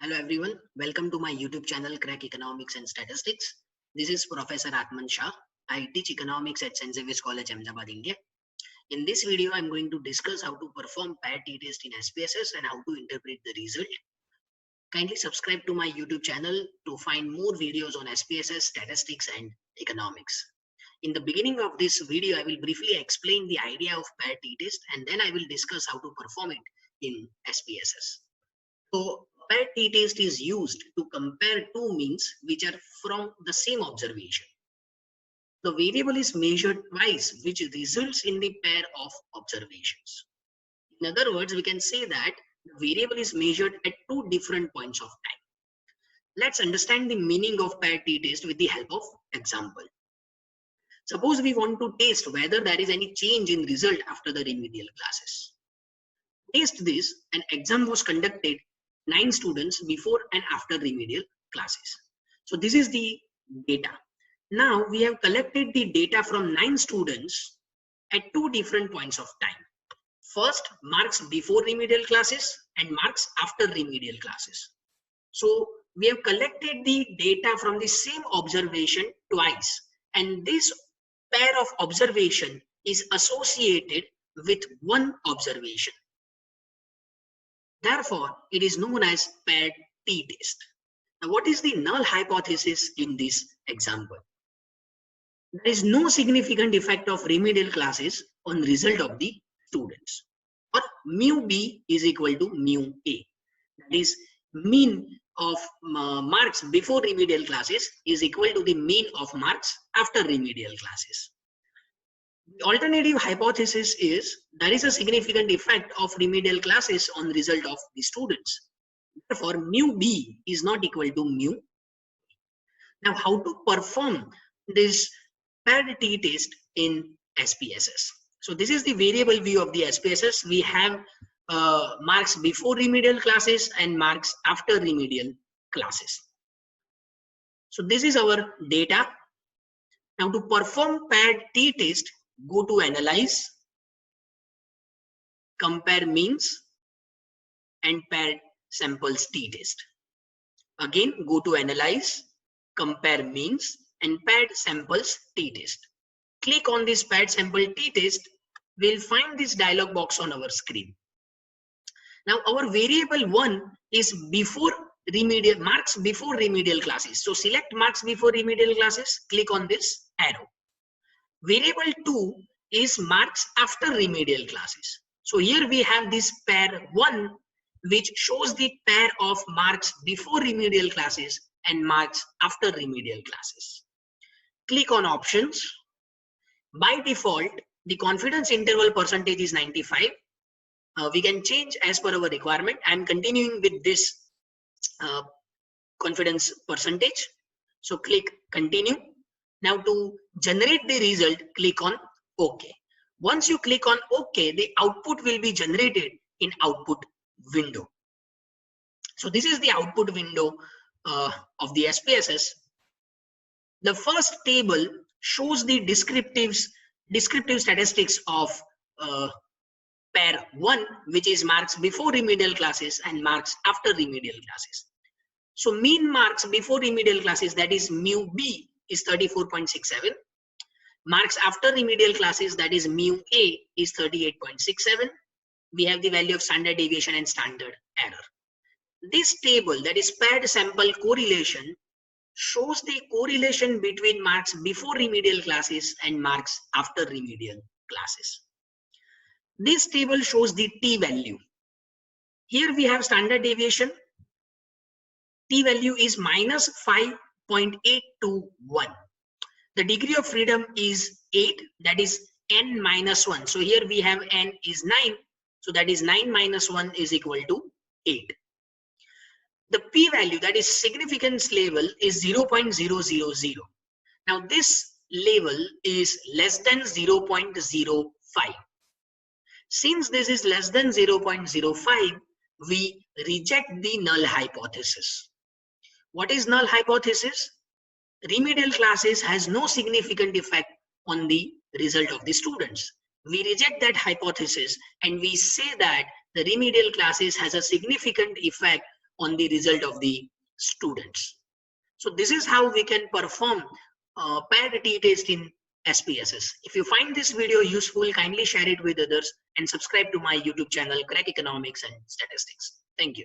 Hello everyone, welcome to my YouTube channel Crack Economics and Statistics. This is Professor Atman Shah. I teach economics at St. Xavier's College, Ahmedabad, India. In this video, I'm going to discuss how to perform paired t-test in SPSS and how to interpret the result. Kindly subscribe to my YouTube channel to find more videos on SPSS, statistics and economics. In the beginning of this video, I will briefly explain the idea of paired t-test and then I will discuss how to perform it in SPSS. So paired t-test is used to compare two means which are from the same observation. The variable is measured twice, which results in the pair of observations. In other words, we can say that the variable is measured at two different points of time. Let's understand the meaning of paired t-test with the help of example. Suppose we want to test whether there is any change in result after the remedial classes. To test this, an exam was conducted 9 students before and after remedial classes. So this is the data. Now we have collected the data from 9 students at two different points of time. First, marks before remedial classes and marks after remedial classes. So we have collected the data from the same observation twice, and this pair of observation is associated with one observation. Therefore, it is known as paired t-test. Now, what is the null hypothesis in this example? There is no significant effect of remedial classes on result of the students, or mu b is equal to mu a. That is, mean of marks before remedial classes is equal to the mean of marks after remedial classes. The alternative hypothesis is there is a significant effect of remedial classes on result of the students. Therefore, mu b is not equal to mu. Now, how to perform this paired t-test in SPSS? So this is the variable view of the SPSS. We have marks before remedial classes and marks after remedial classes. So this is our data. Now to perform paired t-test, go to Analyze, Compare Means and Paired Samples t-test. Again, go to Analyze, Compare Means and Paired Samples t-test. Click on this paired sample t-test. We'll find this dialog box on our screen. Now our variable 1 is before remedial, marks before remedial classes. So select marks before remedial classes, click on this arrow. Variable 2 is marks after remedial classes. So here we have this pair 1 which shows the pair of marks before remedial classes and marks after remedial classes. Click on options. By default, the confidence interval percentage is 95. We can change as per our requirement. I am continuing with this confidence percentage. So click continue. Now to generate the result, click on OK. Once you click on OK, the output will be generated in output window. So this is the output window of the SPSS. The first table shows the descriptive statistics of pair 1, which is marks before remedial classes and marks after remedial classes. So mean marks before remedial classes, that is mu b, is 34.67. Marks after remedial classes, that is mu a, is 38.67. We have the value of standard deviation and standard error. This table, that is paired sample correlation, shows the correlation between marks before remedial classes and marks after remedial classes. This table shows the t-value. Here we have standard deviation. T-value is minus 5.821. The degree of freedom is 8, that is n minus 1. So here we have n is 9. So that is 9 minus 1 is equal to 8. The p-value, that is significance level, is 0.000. Now this level is less than 0.05. Since this is less than 0.05, we reject the null hypothesis. What is null hypothesis? Remedial classes has no significant effect on the result of the students. We reject that hypothesis and we say that the remedial classes has a significant effect on the result of the students. So this is how we can perform paired t-test in SPSS. If you find this video useful, kindly share it with others and subscribe to my YouTube channel, Crack Economics and Statistics. Thank you.